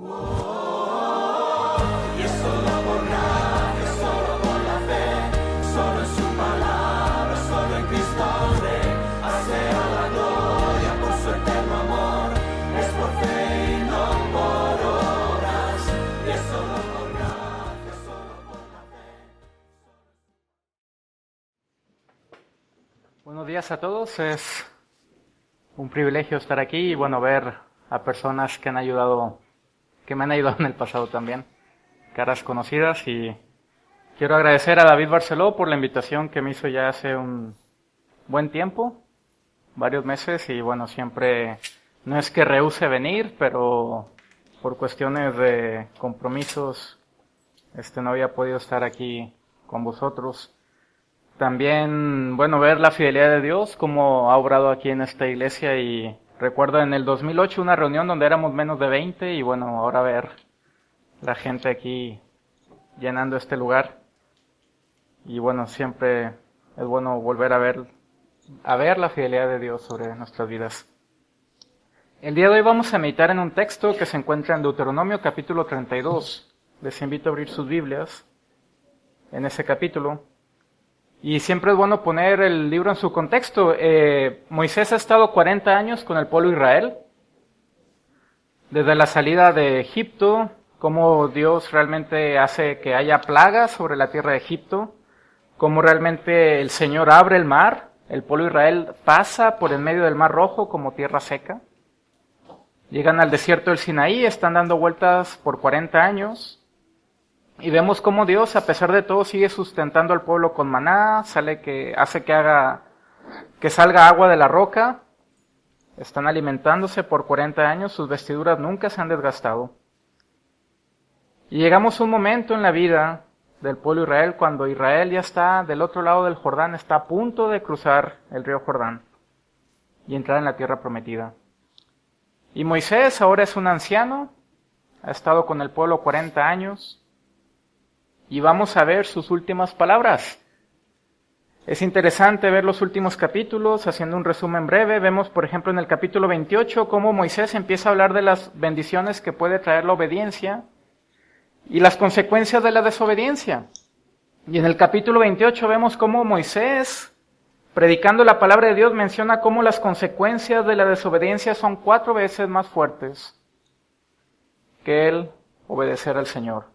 Y es solo por gracia, solo por la fe, solo en su palabra, solo en Cristo Rey. Hace la gloria por su eterno amor, es por fe y no por obras. Y es solo por gracia, solo por la fe. Buenos días a todos, es un privilegio estar aquí y ver a personas que me han ayudado en el pasado también, caras conocidas, y quiero agradecer a David Barceló por la invitación que me hizo ya hace un buen tiempo, varios meses, y siempre no es que rehúse venir, pero por cuestiones de compromisos no había podido estar aquí con vosotros. También, ver la fidelidad de Dios, cómo ha obrado aquí en esta iglesia, y recuerdo en el 2008 una reunión donde éramos menos de 20 y ahora ver la gente aquí llenando este lugar. Y siempre es bueno volver a ver la fidelidad de Dios sobre nuestras vidas. El día de hoy vamos a meditar en un texto que se encuentra en Deuteronomio capítulo 32. Les invito a abrir sus Biblias en ese capítulo. Y siempre es bueno poner el libro en su contexto. Moisés ha estado 40 años con el pueblo de Israel. Desde la salida de Egipto, cómo Dios realmente hace que haya plagas sobre la tierra de Egipto, cómo realmente el Señor abre el mar, el pueblo de Israel pasa por en medio del mar Rojo como tierra seca. Llegan al desierto del Sinaí, están dando vueltas por 40 años. Y vemos cómo Dios, a pesar de todo, sigue sustentando al pueblo con maná, hace que salga agua de la roca. Están alimentándose por 40 años, sus vestiduras nunca se han desgastado. Y llegamos a un momento en la vida del pueblo de Israel, cuando Israel ya está del otro lado del Jordán, está a punto de cruzar el río Jordán y entrar en la tierra prometida. Y Moisés ahora es un anciano, ha estado con el pueblo 40 años, y vamos a ver sus últimas palabras. Es interesante ver los últimos capítulos, haciendo un resumen breve. Vemos, por ejemplo, en el capítulo 28, cómo Moisés empieza a hablar de las bendiciones que puede traer la obediencia y las consecuencias de la desobediencia. Y en el capítulo 28 vemos cómo Moisés, predicando la palabra de Dios, menciona cómo las consecuencias de la desobediencia son 4 veces más fuertes que el obedecer al Señor.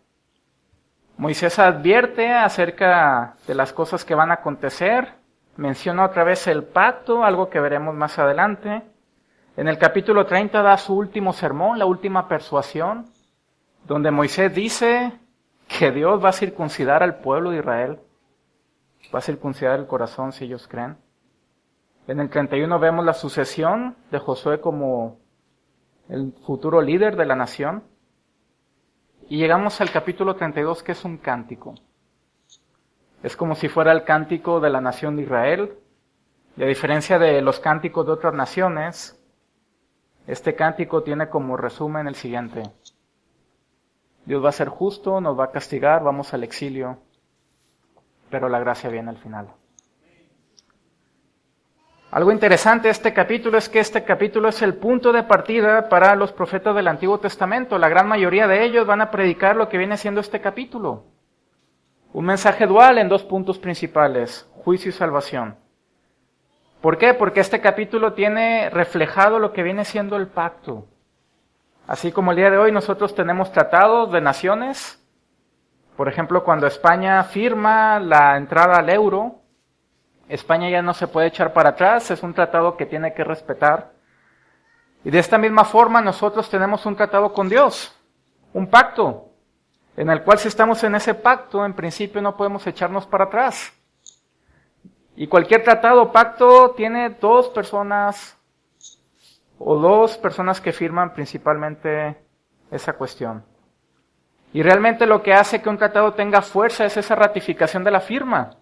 Moisés advierte acerca de las cosas que van a acontecer, menciona otra vez el pacto, algo que veremos más adelante. En el capítulo 30 da su último sermón, la última persuasión, donde Moisés dice que Dios va a circuncidar al pueblo de Israel, va a circuncidar el corazón si ellos creen. En el 31 vemos la sucesión de Josué como el futuro líder de la nación. Y llegamos al capítulo 32, que es un cántico. Es como si fuera el cántico de la nación de Israel. Y a diferencia de los cánticos de otras naciones, este cántico tiene como resumen el siguiente: Dios va a ser justo, nos va a castigar, vamos al exilio, pero la gracia viene al final. Algo interesante de este capítulo es que este capítulo es el punto de partida para los profetas del Antiguo Testamento. La gran mayoría de ellos van a predicar lo que viene siendo este capítulo. Un mensaje dual en 2 puntos principales: juicio y salvación. ¿Por qué? Porque este capítulo tiene reflejado lo que viene siendo el pacto. Así como el día de hoy nosotros tenemos tratados de naciones. Por ejemplo, cuando España firma la entrada al euro, España ya no se puede echar para atrás, es un tratado que tiene que respetar. Y de esta misma forma nosotros tenemos un tratado con Dios, un pacto, en el cual si estamos en ese pacto, en principio no podemos echarnos para atrás. Y cualquier tratado o pacto tiene 2 personas, o 2 personas que firman principalmente esa cuestión. Y realmente lo que hace que un tratado tenga fuerza es esa ratificación de la firma.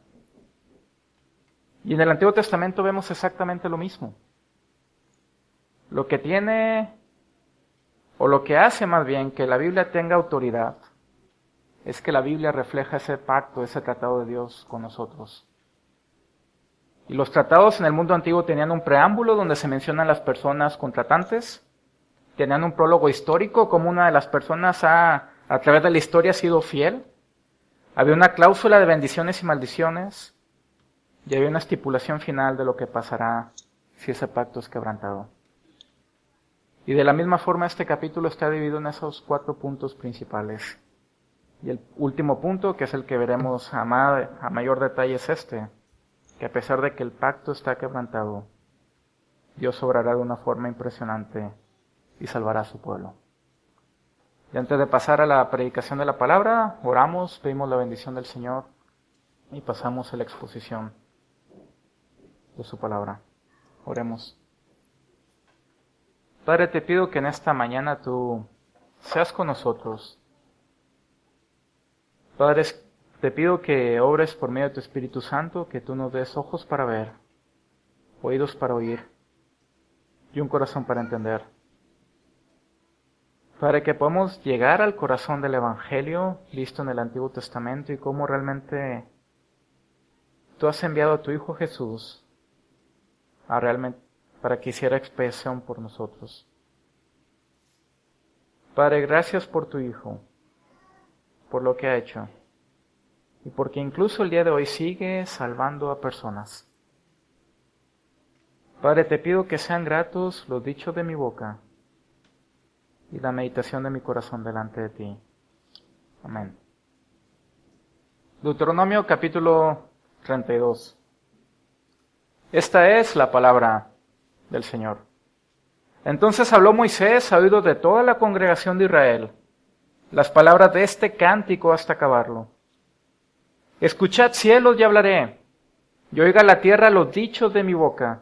Y en el Antiguo Testamento vemos exactamente lo mismo. Lo que tiene, o lo que hace más bien que la Biblia tenga autoridad, es que la Biblia refleja ese pacto, ese tratado de Dios con nosotros. Y los tratados en el mundo antiguo tenían un preámbulo donde se mencionan las personas contratantes, tenían un prólogo histórico, como una de las personas a través de la historia ha sido fiel. Había una cláusula de bendiciones y maldiciones, y había una estipulación final de lo que pasará si ese pacto es quebrantado. Y de la misma forma este capítulo está dividido en esos 4 puntos principales. Y el último punto, que es el que veremos a mayor detalle, es este, que a pesar de que el pacto está quebrantado, Dios obrará de una forma impresionante y salvará a su pueblo. Y antes de pasar a la predicación de la palabra, oramos, pedimos la bendición del Señor y pasamos a la exposición de su palabra. Oremos. Padre, te pido que en esta mañana tú seas con nosotros. Padre, te pido que obres por medio de tu Espíritu Santo, que tú nos des ojos para ver, oídos para oír y un corazón para entender. Para que podamos llegar al corazón del Evangelio visto en el Antiguo Testamento y cómo realmente tú has enviado a tu Hijo Jesús para que hiciera expiación por nosotros. Padre, gracias por tu Hijo, por lo que ha hecho, y porque incluso el día de hoy sigue salvando a personas. Padre, te pido que sean gratos los dichos de mi boca y la meditación de mi corazón delante de ti. Amén. Deuteronomio capítulo 32. Esta es la palabra del Señor. Entonces habló Moisés a oídos de toda la congregación de Israel las palabras de este cántico hasta acabarlo. Escuchad cielos y hablaré, y oiga la tierra los dichos de mi boca.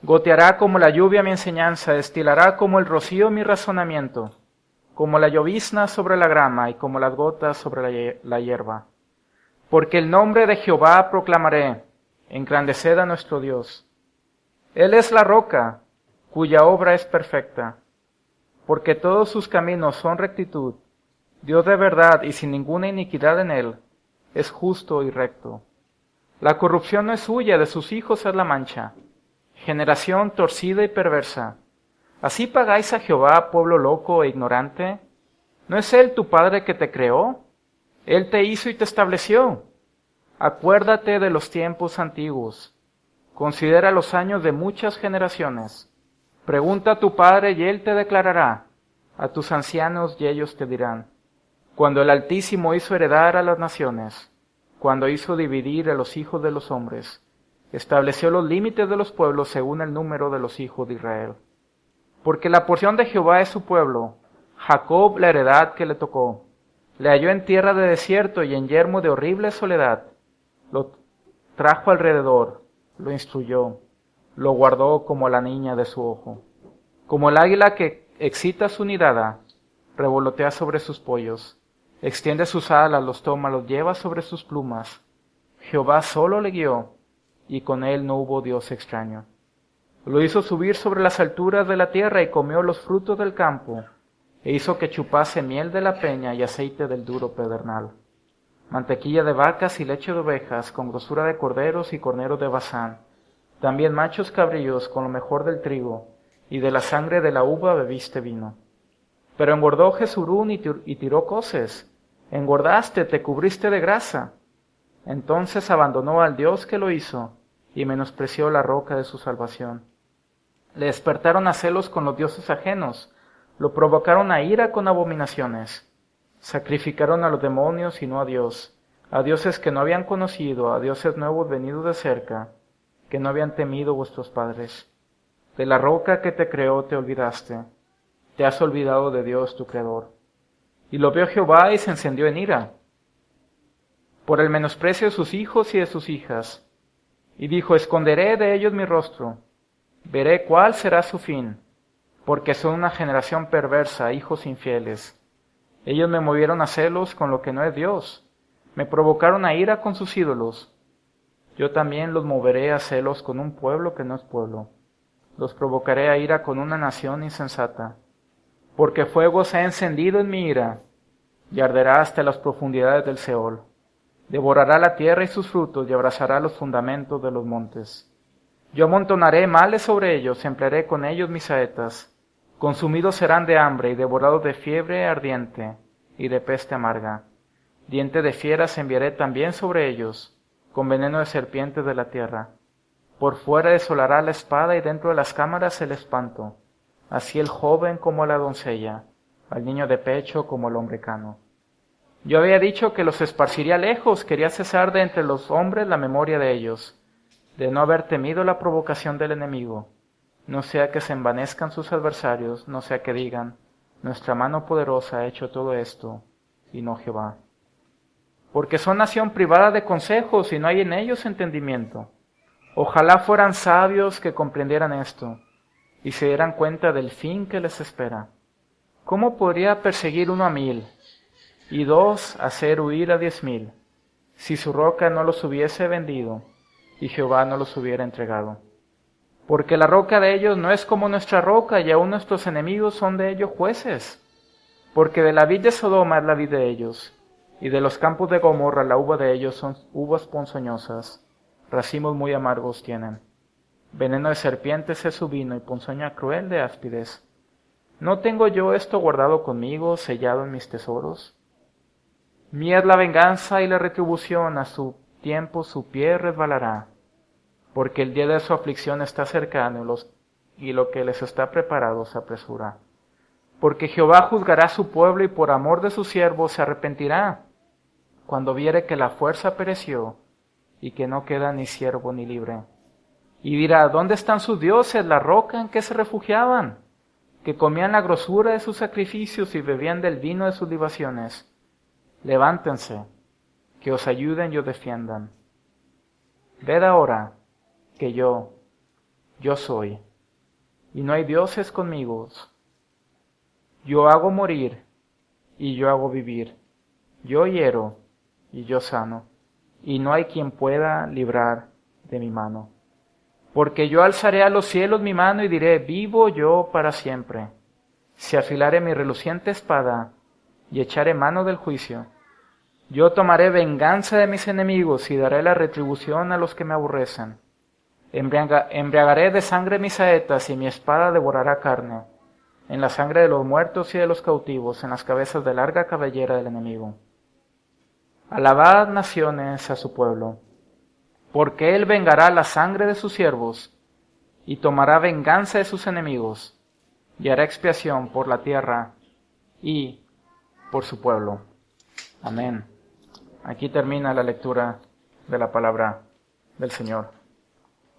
Goteará como la lluvia mi enseñanza, destilará como el rocío mi razonamiento, como la llovizna sobre la grama y como las gotas sobre la hierba. Porque el nombre de Jehová proclamaré, engrandeced a nuestro Dios. Él es la roca, cuya obra es perfecta, porque todos sus caminos son rectitud. Dios de verdad y sin ninguna iniquidad en él, es justo y recto. La corrupción no es suya, de sus hijos es la mancha. Generación torcida y perversa. ¿Así pagáis a Jehová, pueblo loco e ignorante? ¿No es él tu padre que te creó? Él te hizo y te estableció. Acuérdate de los tiempos antiguos. Considera los años de muchas generaciones. Pregunta a tu padre y él te declarará, a tus ancianos y ellos te dirán. Cuando el Altísimo hizo heredar a las naciones, cuando hizo dividir a los hijos de los hombres, estableció los límites de los pueblos según el número de los hijos de Israel. Porque la porción de Jehová es su pueblo, Jacob la heredad que le tocó. Le halló en tierra de desierto y en yermo de horrible soledad. Lo trajo alrededor, lo instruyó, lo guardó como la niña de su ojo. Como el águila que excita su nidada, revolotea sobre sus pollos, extiende sus alas, los toma, los lleva sobre sus plumas. Jehová solo le guió, y con él no hubo Dios extraño. Lo hizo subir sobre las alturas de la tierra y comió los frutos del campo, e hizo que chupase miel de la peña y aceite del duro pedernal. Mantequilla de vacas y leche de ovejas, con grosura de corderos y corneros de Basán. También machos cabrillos con lo mejor del trigo, y de la sangre de la uva bebiste vino. Pero engordó Jesurún y tiró coces. Engordaste, te cubriste de grasa. Entonces abandonó al Dios que lo hizo, y menospreció la roca de su salvación. Le despertaron a celos con los dioses ajenos, lo provocaron a ira con abominaciones. Sacrificaron a los demonios y no a Dios, a dioses que no habían conocido, a dioses nuevos venidos de cerca, que no habían temido vuestros padres. De la roca que te creó te olvidaste, te has olvidado de Dios tu Creador. Y lo vio Jehová y se encendió en ira, por el menosprecio de sus hijos y de sus hijas. Y dijo, esconderé de ellos mi rostro, veré cuál será su fin, porque son una generación perversa, hijos infieles. Ellos me movieron a celos con lo que no es Dios, me provocaron a ira con sus ídolos. Yo también los moveré a celos con un pueblo que no es pueblo. Los provocaré a ira con una nación insensata. Porque fuego se ha encendido en mi ira, y arderá hasta las profundidades del Seol. Devorará la tierra y sus frutos, y abrazará los fundamentos de los montes. Yo amontonaré males sobre ellos, emplearé con ellos mis saetas. Consumidos serán de hambre y devorados de fiebre ardiente y de peste amarga. Diente de fieras enviaré también sobre ellos, con veneno de serpientes de la tierra. Por fuera desolará la espada y dentro de las cámaras el espanto. Así el joven como la doncella, al niño de pecho como el hombre cano. Yo había dicho que los esparciría lejos, quería cesar de entre los hombres la memoria de ellos, de no haber temido la provocación del enemigo. No sea que se envanezcan sus adversarios, no sea que digan, nuestra mano poderosa ha hecho todo esto, y no Jehová. Porque son nación privada de consejos, y no hay en ellos entendimiento. Ojalá fueran sabios que comprendieran esto, y se dieran cuenta del fin que les espera. ¿Cómo podría perseguir 1 a 1000, y 2 hacer huir a 10,000, si su roca no los hubiese vendido, y Jehová no los hubiera entregado? Porque la roca de ellos no es como nuestra roca, y aún nuestros enemigos son de ellos jueces. Porque de la vid de Sodoma es la vid de ellos, y de los campos de Gomorra la uva de ellos son uvas ponzoñosas, racimos muy amargos tienen. Veneno de serpientes es su vino, y ponzoña cruel de áspides. ¿No tengo yo esto guardado conmigo, sellado en mis tesoros? Mía es la venganza y la retribución, a su tiempo su pie resbalará. Porque el día de su aflicción está cercano, y lo que les está preparado se apresura. Porque Jehová juzgará a su pueblo, y por amor de sus siervos se arrepentirá, cuando viere que la fuerza pereció, y que no queda ni siervo ni libre. Y dirá, ¿dónde están sus dioses, la roca en que se refugiaban? Que comían la grosura de sus sacrificios y bebían del vino de sus libaciones. Levántense, que os ayuden y os defiendan. Ved ahora que yo soy, y no hay dioses conmigo. Yo hago morir, y yo hago vivir. Yo hiero, y yo sano, y no hay quien pueda librar de mi mano. Porque yo alzaré a los cielos mi mano y diré, vivo yo para siempre. Si afilare mi reluciente espada y echaré mano del juicio, yo tomaré venganza de mis enemigos y daré la retribución a los que me aborrecen. Embriagaré de sangre mis saetas y mi espada devorará carne, en la sangre de los muertos y de los cautivos, en las cabezas de larga cabellera del enemigo. Alabad, naciones, a su pueblo, porque él vengará la sangre de sus siervos y tomará venganza de sus enemigos y hará expiación por la tierra y por su pueblo. Amén. Aquí termina la lectura de la palabra del Señor.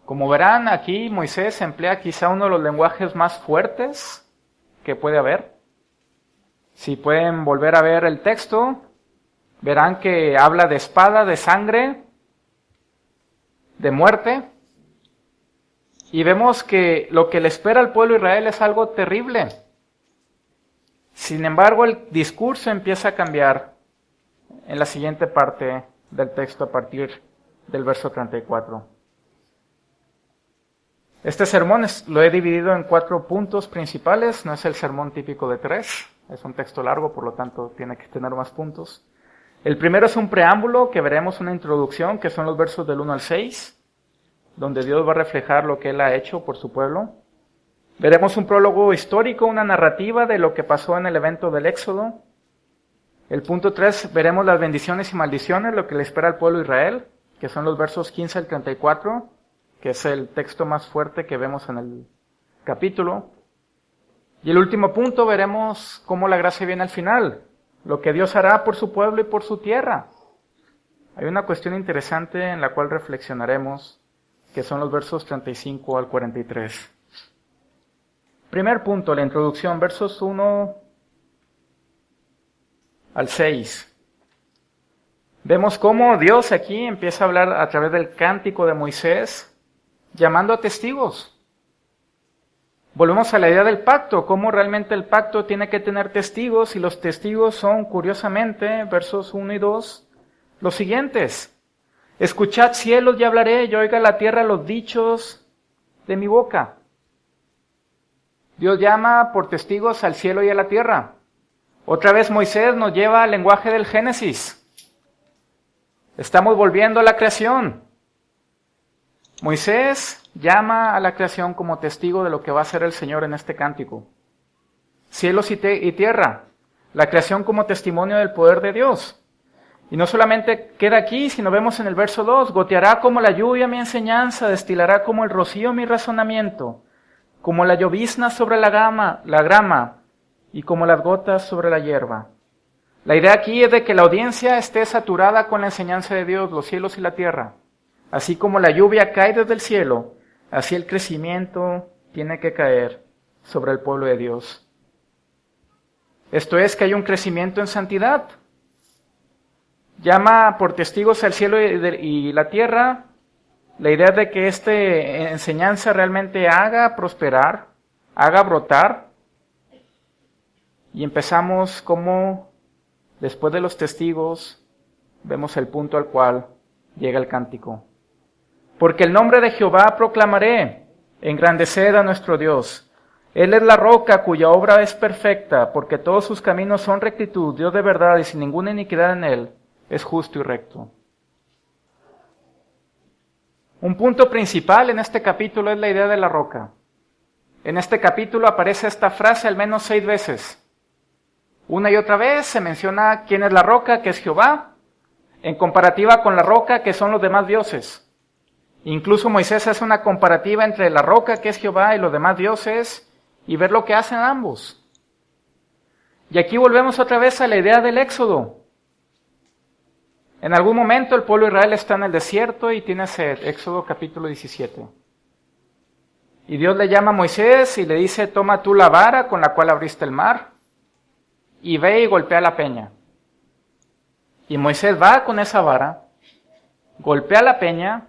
Como verán, aquí Moisés emplea quizá uno de los lenguajes más fuertes que puede haber. Si pueden volver a ver el texto, verán que habla de espada, de sangre, de muerte. Y vemos que lo que le espera al pueblo de Israel es algo terrible. Sin embargo, el discurso empieza a cambiar en la siguiente parte del texto a partir del verso 34. Este sermón lo he dividido en 4 puntos principales, no es el sermón típico de 3, es un texto largo, por lo tanto tiene que tener más puntos. El primero es un preámbulo, que veremos una introducción, que son los versos del 1 al 6, donde Dios va a reflejar lo que Él ha hecho por su pueblo. Veremos un prólogo histórico, una narrativa de lo que pasó en el evento del Éxodo. El punto 3, veremos las bendiciones y maldiciones, lo que le espera al pueblo de Israel, que son los versos 15 al 34, que es el texto más fuerte que vemos en el capítulo. Y el último punto, veremos cómo la gracia viene al final, lo que Dios hará por su pueblo y por su tierra. Hay una cuestión interesante en la cual reflexionaremos, que son los versos 35 al 43. Primer punto, la introducción, versos 1 al 6. Vemos cómo Dios aquí empieza a hablar a través del cántico de Moisés, llamando a testigos. Volvemos a la idea del pacto, cómo realmente el pacto tiene que tener testigos, y los testigos son, curiosamente, versos 1 y 2, los siguientes. Escuchad cielos y hablaré, y oiga la tierra los dichos de mi boca. Dios llama por testigos al cielo y a la tierra. Otra vez Moisés nos lleva al lenguaje del Génesis. Estamos volviendo a la creación. Moisés llama a la creación como testigo de lo que va a hacer el Señor en este cántico. cielos y tierra, la creación como testimonio del poder de Dios. Y no solamente queda aquí, sino vemos en el verso 2, goteará como la lluvia mi enseñanza, destilará como el rocío mi razonamiento, como la llovizna sobre la grama, y como las gotas sobre la hierba. La idea aquí es de que la audiencia esté saturada con la enseñanza de Dios, los cielos y la tierra. Así como la lluvia cae desde el cielo, así el crecimiento tiene que caer sobre el pueblo de Dios. Esto es que hay un crecimiento en santidad. Llama por testigos al cielo y la tierra. La idea es de que esta enseñanza realmente haga prosperar, haga brotar. Y empezamos como, después de los testigos, vemos el punto al cual llega el cántico. Porque el nombre de Jehová proclamaré, engrandeced a nuestro Dios. Él es la roca cuya obra es perfecta, porque todos sus caminos son rectitud, Dios de verdad y sin ninguna iniquidad en él, es justo y recto. Un punto principal en este capítulo es la idea de la roca. En este capítulo aparece esta frase al menos 6 veces. Una y otra vez se menciona quién es la roca, que es Jehová, en comparativa con la roca, que son los demás dioses. Incluso Moisés hace una comparativa entre la roca, que es Jehová, y los demás dioses, y ver lo que hacen ambos. Y aquí volvemos otra vez a la idea del Éxodo. En algún momento el pueblo de Israel está en el desierto y tiene sed. Éxodo capítulo 17. Y Dios le llama a Moisés y le dice, toma tú la vara con la cual abriste el mar, y ve y golpea la peña. Y Moisés va con esa vara, golpea la peña,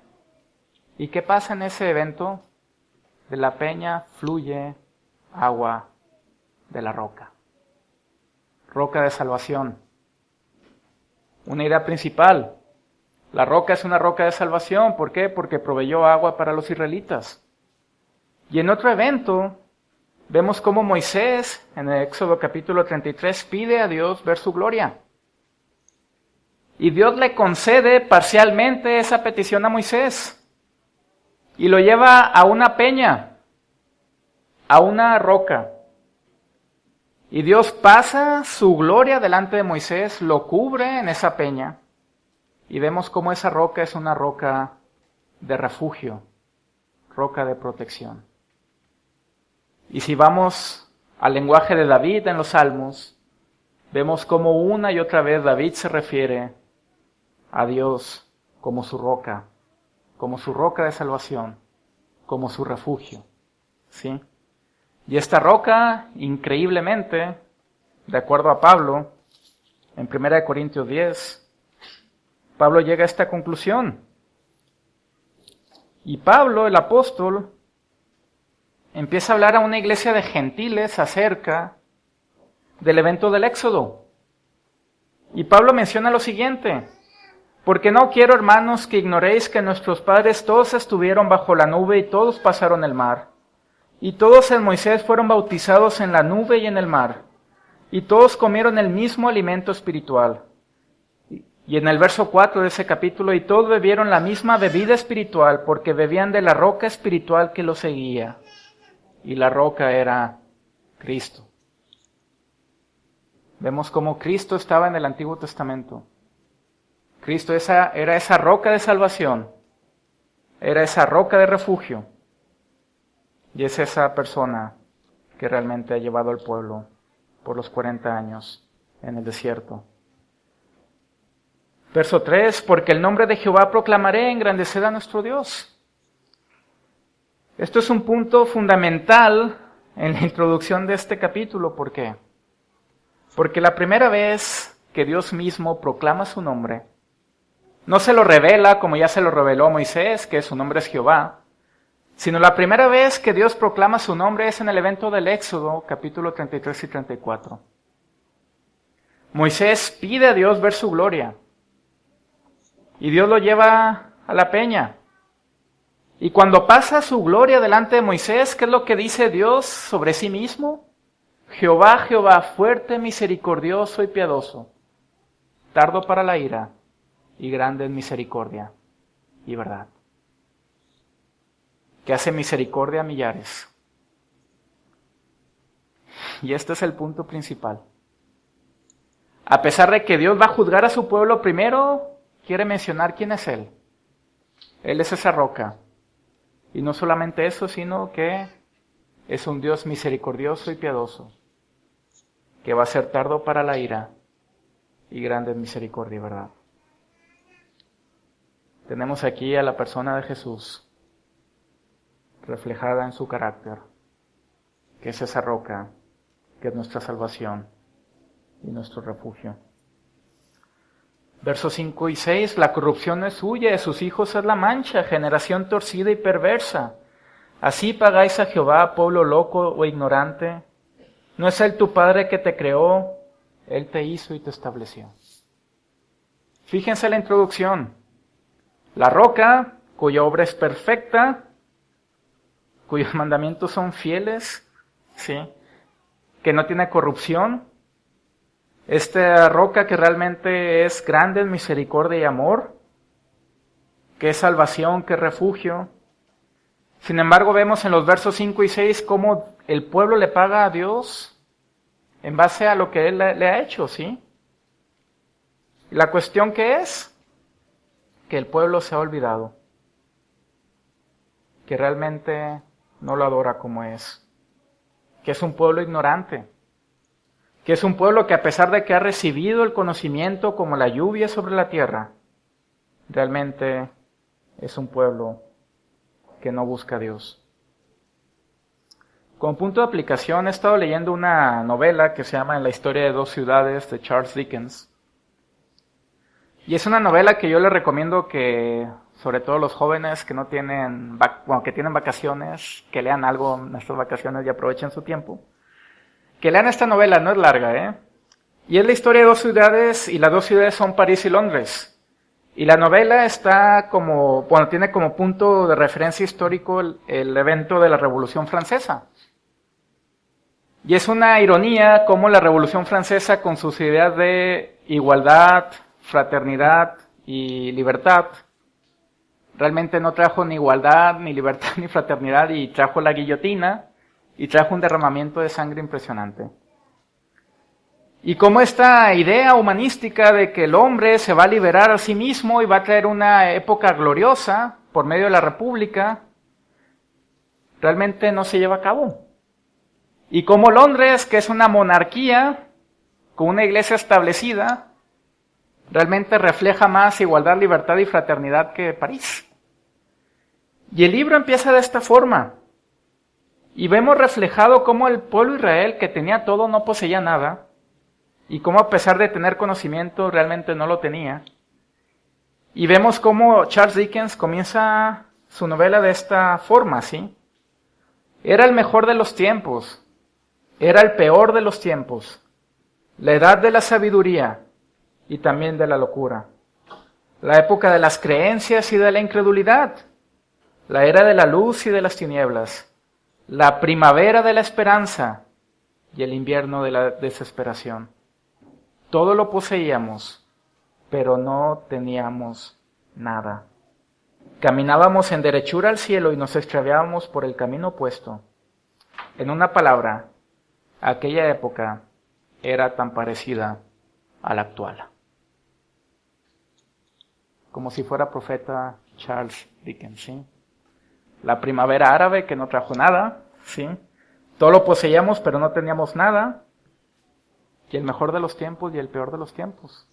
¿y qué pasa en ese evento? De la peña fluye agua de la roca. Roca de salvación. Una idea principal. La roca es una roca de salvación. ¿Por qué? Porque proveyó agua para los israelitas. Y en otro evento, vemos cómo Moisés, en el Éxodo capítulo 33, pide a Dios ver su gloria. Y Dios le concede parcialmente esa petición a Moisés. Y lo lleva a una peña, a una roca. Y Dios pasa su gloria delante de Moisés, lo cubre en esa peña. Y vemos cómo esa roca es una roca de refugio, roca de protección. Y si vamos al lenguaje de David en los Salmos, vemos cómo una y otra vez David se refiere a Dios como su roca de salvación, como su refugio, ¿sí? Y esta roca, increíblemente, de acuerdo a Pablo, en 1 Corintios 10, Pablo llega a esta conclusión. Y Pablo, el apóstol, empieza a hablar a una iglesia de gentiles acerca del evento del Éxodo. Y Pablo menciona lo siguiente: porque no quiero, hermanos, que ignoréis que nuestros padres todos estuvieron bajo la nube y todos pasaron el mar. Y todos en Moisés fueron bautizados en la nube y en el mar. Y todos comieron el mismo alimento espiritual. Y en el verso 4 de ese capítulo, y todos bebieron la misma bebida espiritual, porque bebían de la roca espiritual que los seguía. Y la roca era Cristo. Vemos cómo Cristo estaba en el Antiguo Testamento. Cristo era esa roca de salvación, era esa roca de refugio, y es esa persona que realmente ha llevado al pueblo por los 40 años en el desierto. Verso 3, porque el nombre de Jehová proclamaré, engrandeced a nuestro Dios. Esto es un punto fundamental en la introducción de este capítulo. ¿Por qué? Porque la primera vez que Dios mismo proclama su nombre, no se lo revela como ya se lo reveló a Moisés, que su nombre es Jehová, sino la primera vez que Dios proclama su nombre es en el evento del Éxodo, capítulo 33 y 34. Moisés pide a Dios ver su gloria, y Dios lo lleva a la peña. Y cuando pasa su gloria delante de Moisés, ¿qué es lo que dice Dios sobre sí mismo? Jehová, Jehová, fuerte, misericordioso y piadoso, tardo para la ira, y grande en misericordia y verdad. Que hace misericordia a millares. Y este es el punto principal. A pesar de que Dios va a juzgar a su pueblo, primero quiere mencionar quién es Él. Él es esa roca. Y no solamente eso, sino que es un Dios misericordioso y piadoso, que va a ser tardo para la ira y grande en misericordia y verdad. Tenemos aquí a la persona de Jesús, reflejada en su carácter, que es esa roca, que es nuestra salvación y nuestro refugio. Versos 5 y 6, la corrupción no es suya, de sus hijos es la mancha, generación torcida y perversa. Así pagáis a Jehová, pueblo loco o ignorante. ¿No es Él tu Padre que te creó? Él te hizo y te estableció. Fíjense la introducción. La roca, cuya obra es perfecta, cuyos mandamientos son fieles, ¿sí?, que no tiene corrupción. Esta roca que realmente es grande en misericordia y amor, que es salvación, que es refugio. Sin embargo, vemos en los versos 5 y 6 cómo el pueblo le paga a Dios en base a lo que Él le ha hecho, ¿sí? Y la cuestión que es que el pueblo se ha olvidado, que realmente no lo adora como es, que es un pueblo ignorante, que es un pueblo que a pesar de que ha recibido el conocimiento como la lluvia sobre la tierra, realmente es un pueblo que no busca a Dios. Como punto de aplicación, he estado leyendo una novela que se llama En la historia de dos ciudades, de Charles Dickens. Y es una novela que yo les recomiendo que, sobre todo los jóvenes que no tienen, que tienen vacaciones, que lean algo en estas vacaciones y aprovechen su tiempo. Que lean esta novela, no es larga, Y es la historia de dos ciudades, y las dos ciudades son París y Londres. Y la novela está tiene como punto de referencia histórico el evento de la Revolución Francesa. Y es una ironía cómo la Revolución Francesa, con sus ideas de igualdad, fraternidad y libertad, realmente no trajo ni igualdad, ni libertad, ni fraternidad, y trajo la guillotina, y trajo un derramamiento de sangre impresionante. Y como esta idea humanística de que el hombre se va a liberar a sí mismo y va a traer una época gloriosa por medio de la República, realmente no se lleva a cabo. Y como Londres, que es una monarquía con una iglesia establecida, realmente refleja más igualdad, libertad y fraternidad que París. Y el libro empieza de esta forma. Y vemos reflejado cómo el pueblo de Israel, que tenía todo, no poseía nada, y cómo a pesar de tener conocimiento, realmente no lo tenía. Y vemos cómo Charles Dickens comienza su novela de esta forma, ¿sí? Era el mejor de los tiempos, era el peor de los tiempos, la edad de la sabiduría y también de la locura, la época de las creencias y de la incredulidad, la era de la luz y de las tinieblas, la primavera de la esperanza y el invierno de la desesperación. Todo lo poseíamos, pero no teníamos nada. Caminábamos en derechura al cielo y nos extraviábamos por el camino opuesto. En una palabra, aquella época era tan parecida a la actual. Como si fuera profeta Charles Dickens, ¿sí? La primavera árabe que no trajo nada, ¿sí? Todo lo poseíamos, pero no teníamos nada. Y el mejor de los tiempos y el peor de los tiempos.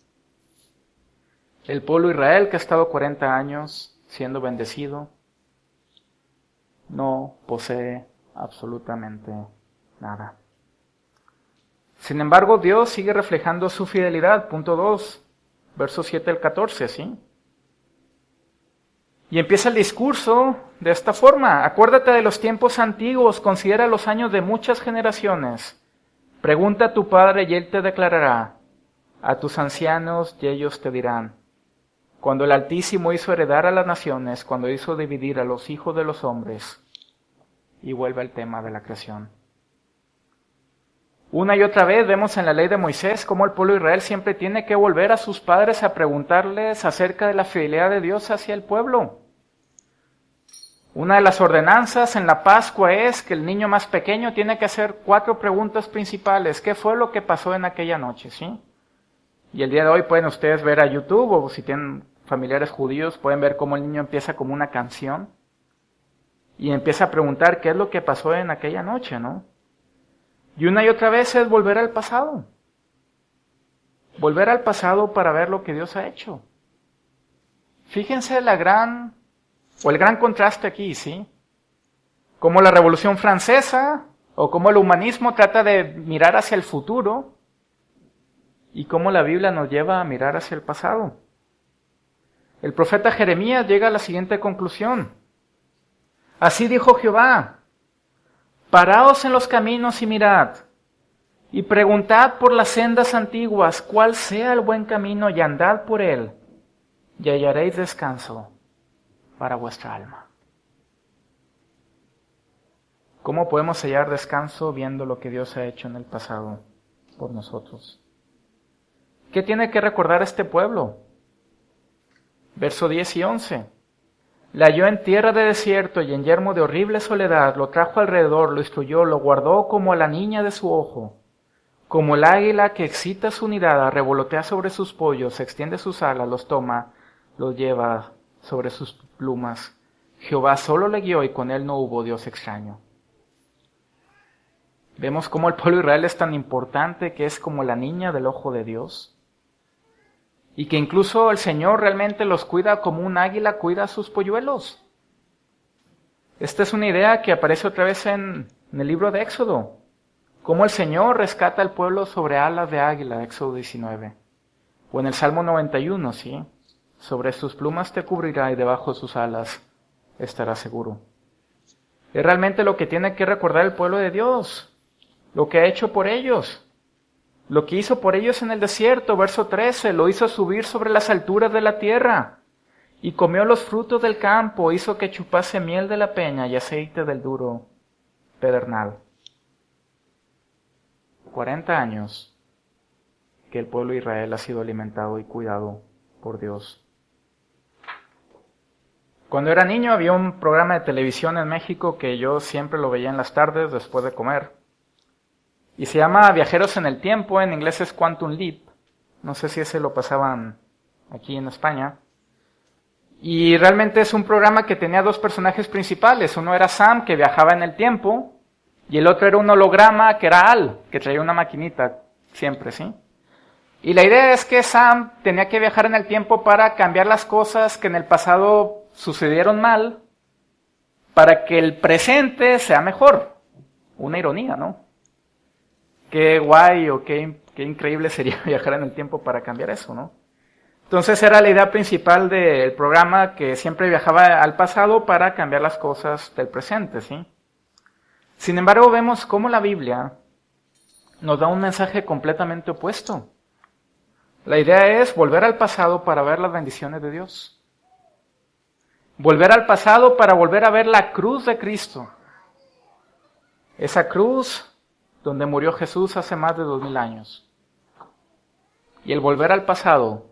El pueblo de Israel, que ha estado 40 años siendo bendecido, no posee absolutamente nada. Sin embargo, Dios sigue reflejando su fidelidad. Punto 2, versos 7 al 14, ¿sí? Y empieza el discurso de esta forma. Acuérdate de los tiempos antiguos, considera los años de muchas generaciones. Pregunta a tu padre y él te declarará, a tus ancianos y ellos te dirán. Cuando el Altísimo hizo heredar a las naciones, cuando hizo dividir a los hijos de los hombres. Y vuelve al tema de la creación. Una y otra vez vemos en la ley de Moisés cómo el pueblo de Israel siempre tiene que volver a sus padres a preguntarles acerca de la fidelidad de Dios hacia el pueblo. Una de las ordenanzas en la Pascua es que el niño más pequeño tiene que hacer 4 preguntas principales. ¿Qué fue lo que pasó en aquella noche? ¿Sí? Y el día de hoy pueden ustedes ver a YouTube, o si tienen familiares judíos, pueden ver cómo el niño empieza como una canción y empieza a preguntar qué es lo que pasó en aquella noche, ¿no? Y una y otra vez es volver al pasado. Volver al pasado para ver lo que Dios ha hecho. Fíjense el gran contraste aquí, ¿sí? Como la Revolución Francesa o como el humanismo trata de mirar hacia el futuro y cómo la Biblia nos lleva a mirar hacia el pasado. El profeta Jeremías llega a la siguiente conclusión. Así dijo Jehová: paraos en los caminos y mirad, y preguntad por las sendas antiguas cuál sea el buen camino, y andad por él, y hallaréis descanso para vuestra alma. ¿Cómo podemos hallar descanso viendo lo que Dios ha hecho en el pasado por nosotros? ¿Qué tiene que recordar este pueblo? Verso 10 y 11. Le halló en tierra de desierto y en yermo de horrible soledad, lo trajo alrededor, lo instruyó, lo guardó como a la niña de su ojo. Como el águila que excita su nidada, revolotea sobre sus pollos, extiende sus alas, los toma, los lleva sobre sus plumas. Jehová solo le guió y con él no hubo Dios extraño. Vemos cómo el pueblo de Israel es tan importante que es como la niña del ojo de Dios. Y que incluso el Señor realmente los cuida como un águila cuida a sus polluelos. Esta es una idea que aparece otra vez en el libro de Éxodo. Cómo el Señor rescata al pueblo sobre alas de águila, Éxodo 19. O en el Salmo 91, ¿sí? Sobre sus plumas te cubrirá y debajo de sus alas estarás seguro. Es realmente lo que tiene que recordar el pueblo de Dios. Lo que ha hecho por ellos. Lo que hizo por ellos en el desierto, verso 13, lo hizo subir sobre las alturas de la tierra, y comió los frutos del campo, hizo que chupase miel de la peña y aceite del duro pedernal. 40 años que el pueblo de Israel ha sido alimentado y cuidado por Dios. Cuando era niño había un programa de televisión en México que yo siempre lo veía en las tardes después de comer. Y se llama Viajeros en el Tiempo, en inglés es Quantum Leap. No sé si ese lo pasaban aquí en España. Y realmente es un programa que tenía 2 personajes principales. Uno era Sam, que viajaba en el tiempo, y el otro era un holograma, que era Al, que traía una maquinita siempre, ¿sí? Y la idea es que Sam tenía que viajar en el tiempo para cambiar las cosas que en el pasado sucedieron mal, para que el presente sea mejor. Una ironía, ¿no? Qué guay o qué increíble sería viajar en el tiempo para cambiar eso, ¿no? Entonces era la idea principal del programa, que siempre viajaba al pasado para cambiar las cosas del presente, ¿sí? Sin embargo, vemos cómo la Biblia nos da un mensaje completamente opuesto. La idea es volver al pasado para ver las bendiciones de Dios. Volver al pasado para volver a ver la cruz de Cristo. Esa cruz donde murió Jesús hace más de 2000 años. Y el volver al pasado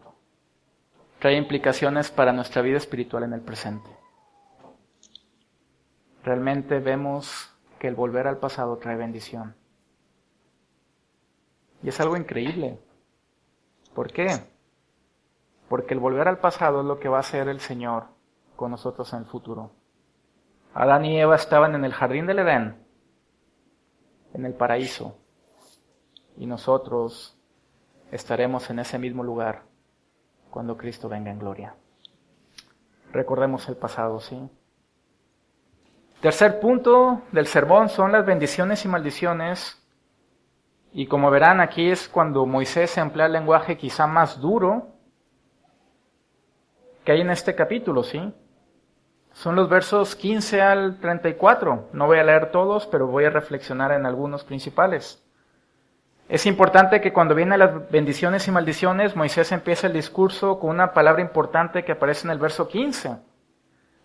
trae implicaciones para nuestra vida espiritual en el presente. Realmente vemos que el volver al pasado trae bendición. Y es algo increíble. ¿Por qué? Porque el volver al pasado es lo que va a hacer el Señor con nosotros en el futuro. Adán y Eva estaban en el jardín del Edén, en el paraíso, y nosotros estaremos en ese mismo lugar cuando Cristo venga en gloria. Recordemos el pasado, ¿sí? Tercer punto del sermón son las bendiciones y maldiciones. Y como verán, aquí es cuando Moisés emplea el lenguaje quizá más duro que hay en este capítulo, ¿sí? Son los versos 15 al 34. No voy a leer todos, pero voy a reflexionar en algunos principales. Es importante que cuando vienen las bendiciones y maldiciones, Moisés empieza el discurso con una palabra importante que aparece en el verso 15.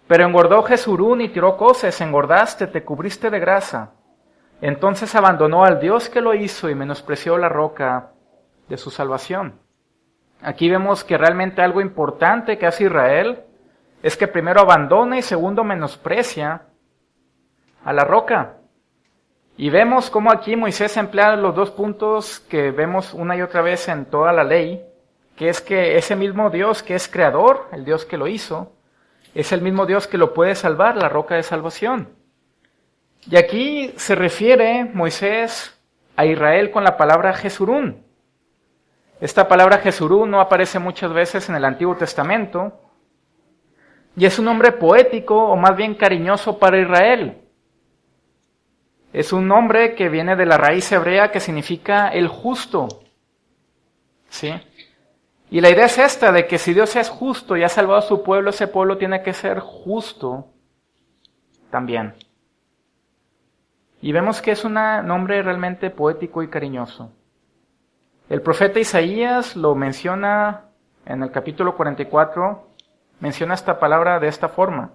Pero engordó Jesurún y tiró coces, engordaste, te cubriste de grasa. Entonces abandonó al Dios que lo hizo y menospreció la roca de su salvación. Aquí vemos que realmente algo importante que hace Israel es que primero abandona y segundo menosprecia a la roca. Y vemos cómo aquí Moisés emplea los dos puntos que vemos una y otra vez en toda la ley, que es que ese mismo Dios que es creador, el Dios que lo hizo, es el mismo Dios que lo puede salvar, la roca de salvación. Y aquí se refiere Moisés a Israel con la palabra Jesurún. Esta palabra Jesurún no aparece muchas veces en el Antiguo Testamento, y es un nombre poético o más bien cariñoso para Israel. Es un nombre que viene de la raíz hebrea que significa el justo. ¿Sí? Y la idea es esta, de que si Dios es justo y ha salvado a su pueblo, ese pueblo tiene que ser justo también. Y vemos que es un nombre realmente poético y cariñoso. El profeta Isaías lo menciona en el capítulo 44, menciona esta palabra de esta forma.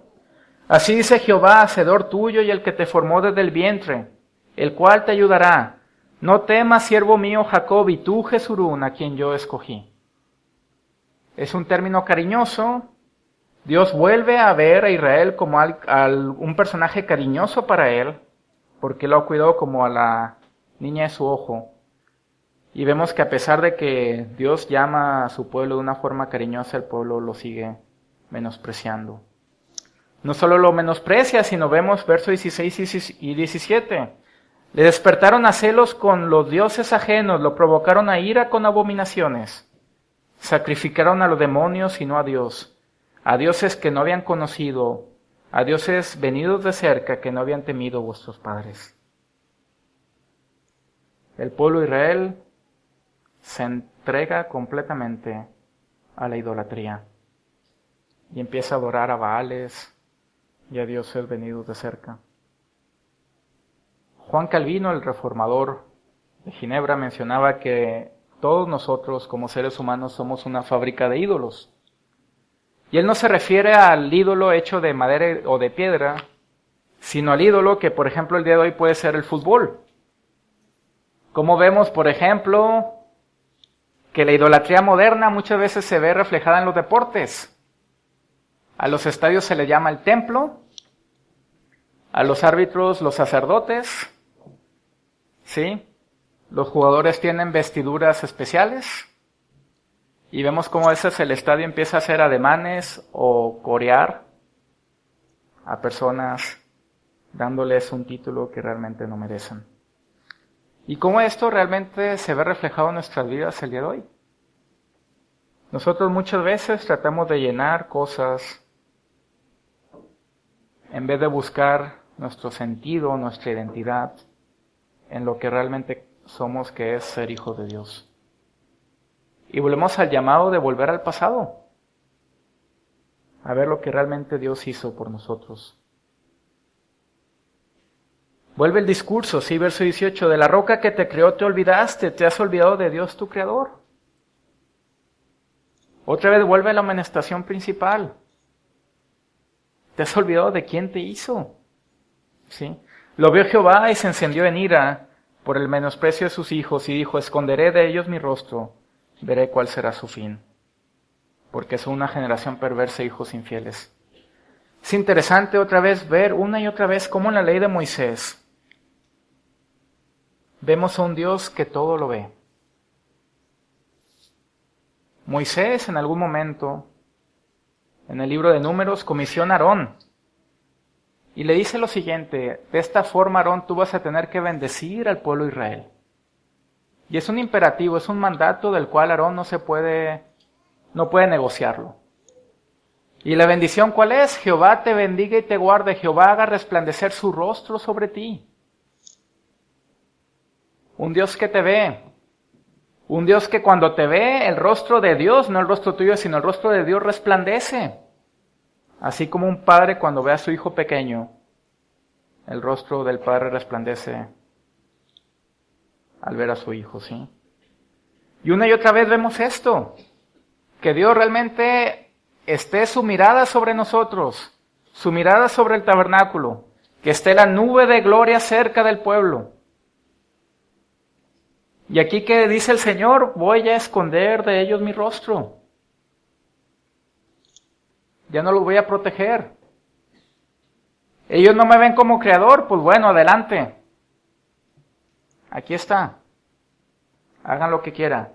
Así dice Jehová, hacedor tuyo y el que te formó desde el vientre, el cual te ayudará. No temas, siervo mío Jacob, y tú Jesurún, a quien yo escogí. Es un término cariñoso. Dios vuelve a ver a Israel como un personaje cariñoso para él, porque lo cuidó como a la niña de su ojo. Y vemos que a pesar de que Dios llama a su pueblo de una forma cariñosa, el pueblo lo sigue menospreciando. No solo lo menosprecia, sino vemos versos 16 y 17. Le despertaron a celos con los dioses ajenos, lo provocaron a ira con abominaciones. Sacrificaron a los demonios y no a dioses que no habían conocido, a dioses venidos de cerca que no habían temido vuestros padres. El pueblo de Israel se entrega completamente a la idolatría y empieza a adorar a Baales y a dioses venidos de cerca. Juan Calvino, el reformador de Ginebra, mencionaba que todos nosotros como seres humanos somos una fábrica de ídolos. Y él no se refiere al ídolo hecho de madera o de piedra, sino al ídolo que, por ejemplo, el día de hoy puede ser el fútbol. Como vemos, por ejemplo, que la idolatría moderna muchas veces se ve reflejada en los deportes. A los estadios se le llama el templo, a los árbitros los sacerdotes, ¿sí? Los jugadores tienen vestiduras especiales y vemos cómo a veces el estadio empieza a hacer ademanes o corear a personas dándoles un título que realmente no merecen. Y cómo esto realmente se ve reflejado en nuestras vidas el día de hoy. Nosotros muchas veces tratamos de llenar cosas en vez de buscar nuestro sentido, nuestra identidad en lo que realmente somos, que es ser hijos de Dios. Y volvemos al llamado de volver al pasado, a ver lo que realmente Dios hizo por nosotros. Vuelve el discurso, sí, verso 18, de la roca que te creó te olvidaste, te has olvidado de Dios tu creador. Otra vez vuelve la amonestación principal. Te has olvidado de quién te hizo. ¿Sí? Lo vio Jehová y se encendió en ira por el menosprecio de sus hijos y dijo, esconderé de ellos mi rostro, veré cuál será su fin. Porque son una generación perversa, hijos infieles. Es interesante otra vez ver una y otra vez cómo en la ley de Moisés vemos a un Dios que todo lo ve. Moisés en algún momento, en el libro de Números, comisiona a Aarón y le dice lo siguiente, de esta forma Aarón tú vas a tener que bendecir al pueblo de Israel. Y es un imperativo, es un mandato del cual Aarón no puede negociarlo. ¿Y la bendición cuál es? Jehová te bendiga y te guarde, Jehová haga resplandecer su rostro sobre ti. Un Dios que te ve, un Dios que cuando te ve, el rostro de Dios, no el rostro tuyo, sino el rostro de Dios resplandece. Así como un padre cuando ve a su hijo pequeño, el rostro del padre resplandece al ver a su hijo, ¿sí? Y una y otra vez vemos esto, que Dios realmente esté su mirada sobre nosotros, su mirada sobre el tabernáculo, que esté la nube de gloria cerca del pueblo. Y aquí que dice el Señor, voy a esconder de ellos mi rostro. Ya no los voy a proteger. Ellos no me ven como creador, pues bueno, adelante. Aquí está. Hagan lo que quieran.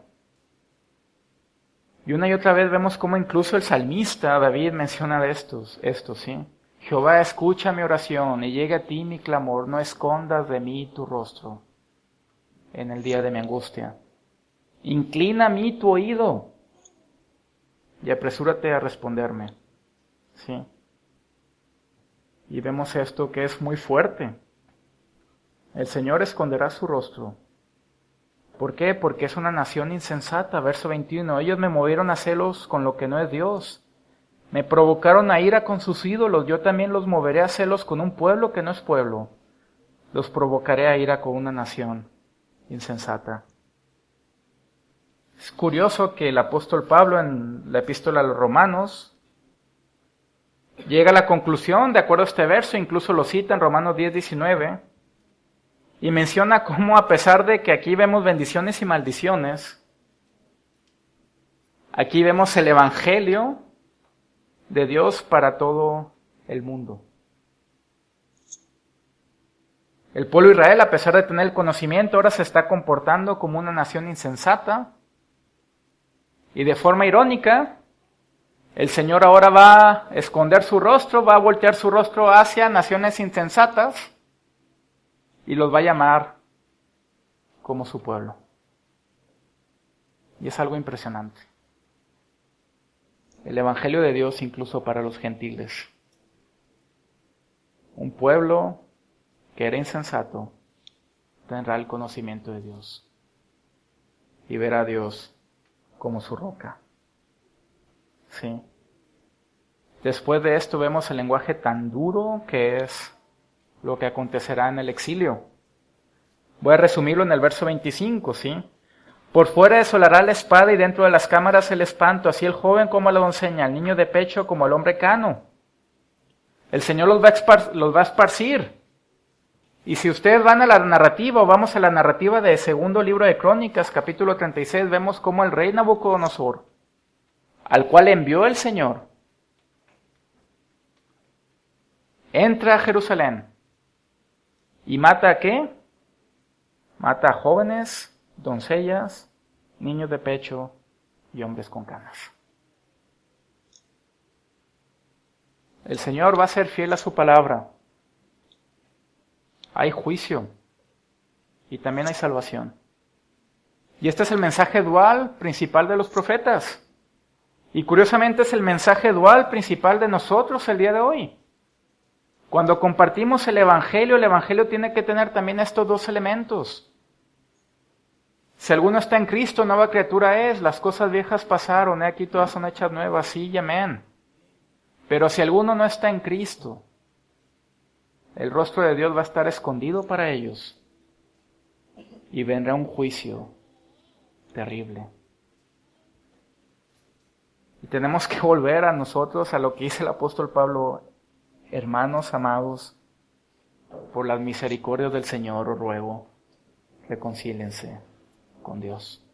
Y una y otra vez vemos cómo incluso el salmista David menciona de esto, ¿sí? Jehová, escucha mi oración y llegue a ti mi clamor, no escondas de mí tu rostro en el día de mi angustia. Inclina a mí tu oído y apresúrate a responderme. ¿Sí? Y vemos esto que es muy fuerte. El Señor esconderá su rostro. ¿Por qué? Porque es una nación insensata. Verso 21. Ellos me movieron a celos con lo que no es Dios. Me provocaron a ira con sus ídolos. Yo también los moveré a celos con un pueblo que no es pueblo. Los provocaré a ira con una nación insensata. Es curioso que el apóstol Pablo en la epístola a los Romanos llega a la conclusión, de acuerdo a este verso, incluso lo cita en Romanos 10:19, y menciona cómo a pesar de que aquí vemos bendiciones y maldiciones, aquí vemos el evangelio de Dios para todo el mundo. El pueblo de Israel, a pesar de tener el conocimiento, ahora se está comportando como una nación insensata, y de forma irónica, el Señor ahora va a esconder su rostro, va a voltear su rostro hacia naciones insensatas y los va a llamar como su pueblo. Y es algo impresionante. El Evangelio de Dios incluso para los gentiles. Un pueblo que era insensato tendrá el conocimiento de Dios y verá a Dios como su roca. Sí. Después de esto vemos el lenguaje tan duro que es lo que acontecerá en el exilio. Voy a resumirlo en el verso 25, ¿sí? Por fuera desolará la espada y dentro de las cámaras el espanto, así el joven como la doncella, el niño de pecho como el hombre cano. El Señor los va a esparcir. Y si ustedes van a la narrativa, o vamos a la narrativa de segundo libro de Crónicas, capítulo 36, vemos cómo el rey Nabucodonosor, al cual envió el Señor, entra a Jerusalén y mata ¿a qué? Mata a jóvenes, doncellas, niños de pecho y hombres con canas. El Señor va a ser fiel a su palabra. Hay juicio y también hay salvación. Y este es el mensaje dual principal de los profetas. Y curiosamente es el mensaje dual principal de nosotros el día de hoy. Cuando compartimos el Evangelio tiene que tener también estos dos elementos. Si alguno está en Cristo, nueva criatura es, las cosas viejas pasaron, aquí todas son hechas nuevas, sí y amén. Pero si alguno no está en Cristo, el rostro de Dios va a estar escondido para ellos y vendrá un juicio terrible. Y tenemos que volver a nosotros a lo que dice el apóstol Pablo: hermanos amados, por las misericordias del Señor os ruego, reconcíliense con Dios.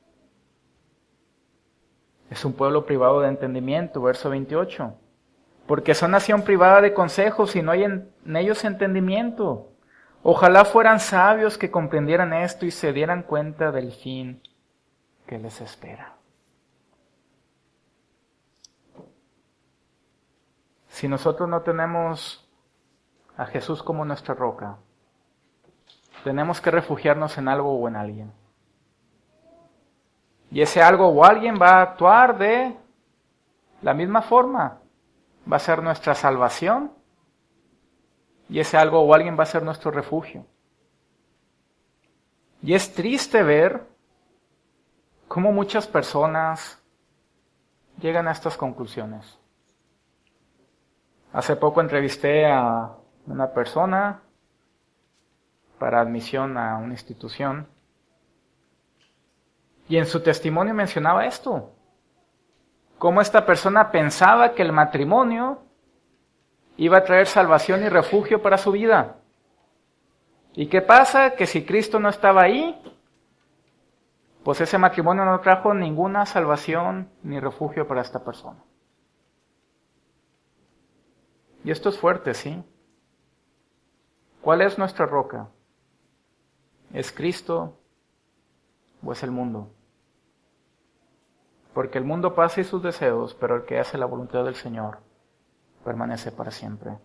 Es un pueblo privado de entendimiento, verso 28. Porque son nación privada de consejos y no hay en ellos entendimiento. Ojalá fueran sabios que comprendieran esto y se dieran cuenta del fin que les espera. Si nosotros no tenemos a Jesús como nuestra roca, tenemos que refugiarnos en algo o en alguien. Y ese algo o alguien va a actuar de la misma forma. Va a ser nuestra salvación y ese algo o alguien va a ser nuestro refugio. Y es triste ver cómo muchas personas llegan a estas conclusiones. Hace poco entrevisté a una persona para admisión a una institución y en su testimonio mencionaba esto. Cómo esta persona pensaba que el matrimonio iba a traer salvación y refugio para su vida. ¿Y qué pasa? Que si Cristo no estaba ahí, pues ese matrimonio no trajo ninguna salvación ni refugio para esta persona. Y esto es fuerte, ¿sí? ¿Cuál es nuestra roca? ¿Es Cristo o es el mundo? Porque el mundo pasa y sus deseos, pero el que hace la voluntad del Señor permanece para siempre.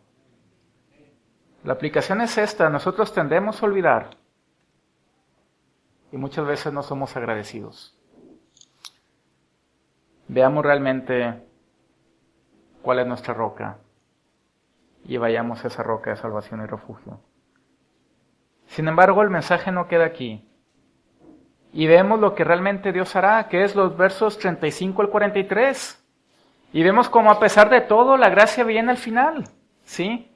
La aplicación es esta: nosotros tendemos a olvidar y muchas veces no somos agradecidos. Veamos realmente cuál es nuestra roca y vayamos a esa roca de salvación y refugio. Sin embargo, el mensaje no queda aquí. Y vemos lo que realmente Dios hará, que es los versos 35 al 43. Y vemos cómo a pesar de todo, la gracia viene al final, ¿sí?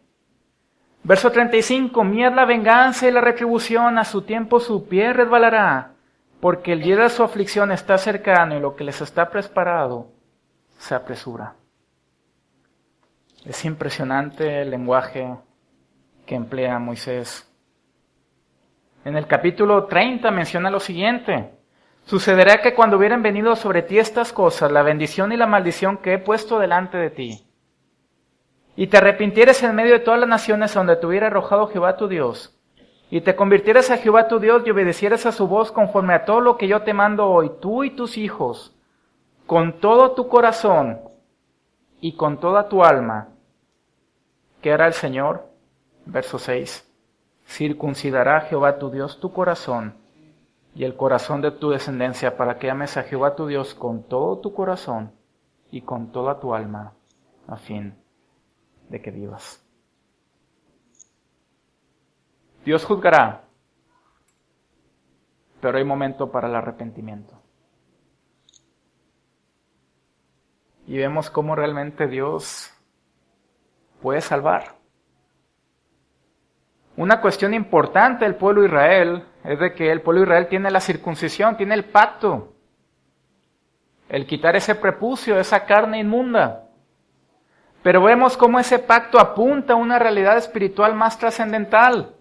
Verso 35, mía es la venganza y la retribución, a su tiempo su pie resbalará, porque el día de su aflicción está cercano y lo que les está preparado se apresura. Es impresionante el lenguaje que emplea Moisés. En el capítulo 30 menciona lo siguiente: sucederá que cuando hubieran venido sobre ti estas cosas, la bendición y la maldición que he puesto delante de ti, y te arrepintieres en medio de todas las naciones donde te hubiera arrojado Jehová tu Dios, y te convirtieres a Jehová tu Dios y obedecieres a su voz conforme a todo lo que yo te mando hoy, tú y tus hijos, con todo tu corazón y con toda tu alma, ¿qué hará el Señor? Verso 6. Circuncidará Jehová tu Dios tu corazón y el corazón de tu descendencia, para que ames a Jehová tu Dios con todo tu corazón y con toda tu alma, a fin de que vivas. Dios juzgará, pero hay momento para el arrepentimiento. Y vemos cómo realmente Dios puede salvar. Una cuestión importante del pueblo de Israel es de que el pueblo de Israel tiene la circuncisión, tiene el pacto, el quitar ese prepucio, esa carne inmunda. Pero vemos cómo ese pacto apunta a una realidad espiritual más trascendental,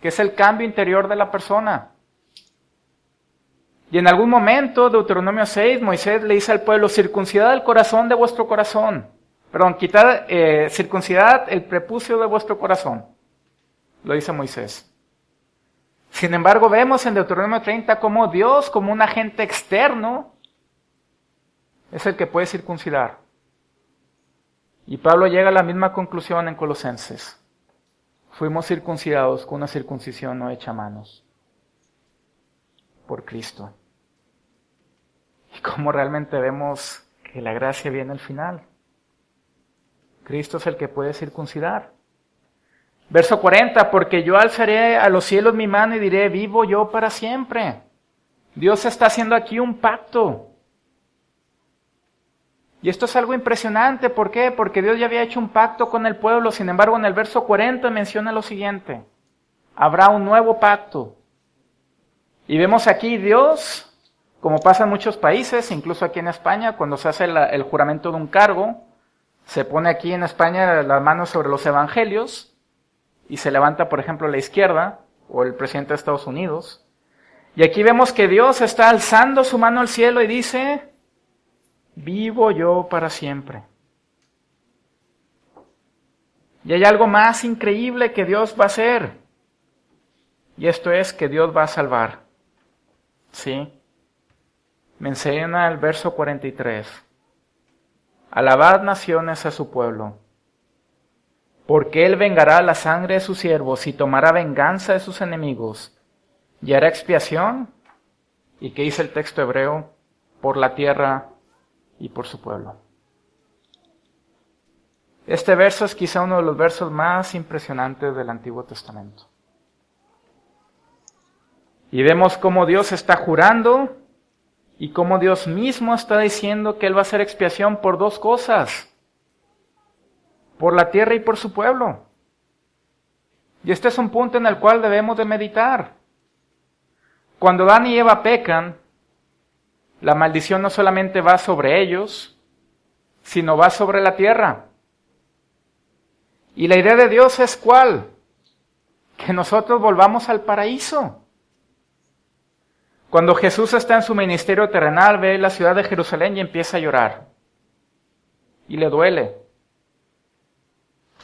que es el cambio interior de la persona. Y en algún momento, Deuteronomio 6, Moisés le dice al pueblo: circuncidad el corazón de vuestro corazón. Quitad, circuncidad el prepucio de vuestro corazón. Lo dice Moisés. Sin embargo, vemos en Deuteronomio 30 cómo Dios, como un agente externo, es el que puede circuncidar. Y Pablo llega a la misma conclusión en Colosenses. Fuimos circuncidados con una circuncisión no hecha a manos, por Cristo. Y cómo realmente vemos que la gracia viene al final. Cristo es el que puede circuncidar. Verso 40, porque yo alzaré a los cielos mi mano y diré: vivo yo para siempre. Dios está haciendo aquí un pacto. Y esto es algo impresionante. ¿Por qué? Porque Dios ya había hecho un pacto con el pueblo. Sin embargo, en el verso 40 menciona lo siguiente: habrá un nuevo pacto. Y vemos aquí Dios, como pasa en muchos países, incluso aquí en España, cuando se hace el juramento de un cargo, se pone aquí en España las manos sobre los evangelios y se levanta, por ejemplo, la izquierda o el presidente de Estados Unidos. Y aquí vemos que Dios está alzando su mano al cielo y dice: vivo yo para siempre. Y hay algo más increíble que Dios va a hacer. Y esto es que Dios va a salvar. ¿Sí? Menciona el verso 43. Alabad naciones a su pueblo, porque Él vengará la sangre de sus siervos y tomará venganza de sus enemigos, y hará expiación, ¿y qué dice el texto hebreo? Por la tierra y por su pueblo. Este verso es quizá uno de los versos más impresionantes del Antiguo Testamento. Y vemos cómo Dios está jurando y cómo Dios mismo está diciendo que Él va a hacer expiación por dos cosas: por la tierra y por su pueblo. Y este es un punto en el cual debemos de meditar. Cuando Adán y Eva pecan, la maldición no solamente va sobre ellos, sino va sobre la tierra. Y la idea de Dios es ¿cuál? Que nosotros volvamos al paraíso. Cuando Jesús está en su ministerio terrenal, ve la ciudad de Jerusalén y empieza a llorar. Y le duele.